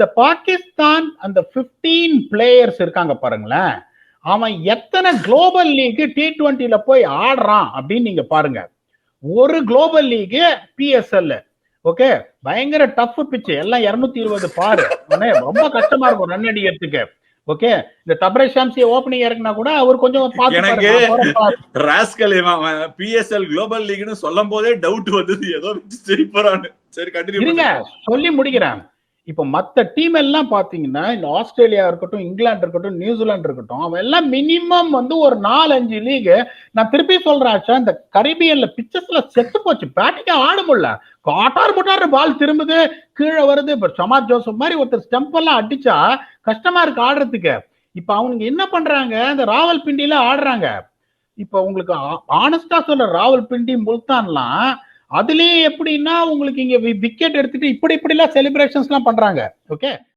இந்த பாகிஸ்தான் அந்த 15 பிளேயர்ஸ் இருக்காங்க பாருங்களேன், அவன் எத்தனை குளோபல் லீக் T20ல போய் ஆடுறான் அப்படின்னு நீங்க பாருங்க. ஒரு குளோபல் லீக் PSL, ஓகே, பயங்கர டஃப் பிச்சு, எல்லாம் 220 பாரு, ரொம்ப கஷ்டமா இருக்கும் ரன் அடிக்கிறதுக்கு. ஓகே, இந்த தப்ரே ஷாம்சி ஓபனிங் இறக்குனா கூட அவர் கொஞ்சம் PSL குளோபல் லீக்னு சொல்லும் போதே டவுட் வந்தது, ஏதோ சரி போறான்னு. சரி, கண்டினியூ பண்ணுங்க, சொல்லி முடிக்கிறேன். இப்ப மத்த டீம் எல்லாம் பாத்தீங்கன்னா, இந்த ஆஸ்திரேலியா இருக்கட்டும், இங்கிலாந்து இருக்கட்டும், நியூசிலாந்து இருக்கட்டும், அவன் எல்லாம் மினிமம் வந்து ஒரு 4-5 லீக். நான் திருப்பி சொல்றேன், இந்த கரீபியன்ல பிச்சஸ்ல செத்து போச்சு, பேட்டிங்கா ஆட முடியல. காட்டார் முட்டார் பால் திரும்புது, கீழே வருது. இப்ப சமாத் ஜோசப் மாதிரி ஒருத்தர் ஸ்டெம்ப் எல்லாம் அடிச்சா கஷ்டமா இருக்கு ஆடுறதுக்கு. இப்ப அவனுங்க என்ன பண்றாங்க, இந்த ராவல்பிண்டியில ஆடுறாங்க. இப்ப உங்களுக்கு ஆனஸ்டா சொல்ற, ராவல்பிண்டி, முல்தான்லாம் அதுலயே எப்படின்னா உங்களுக்கு இங்க விக்கெட் எடுத்துட்டு இப்படி எல்லாம் செலிப்ரேஷன்ஸ் எல்லாம் பண்றாங்க. ஓகே.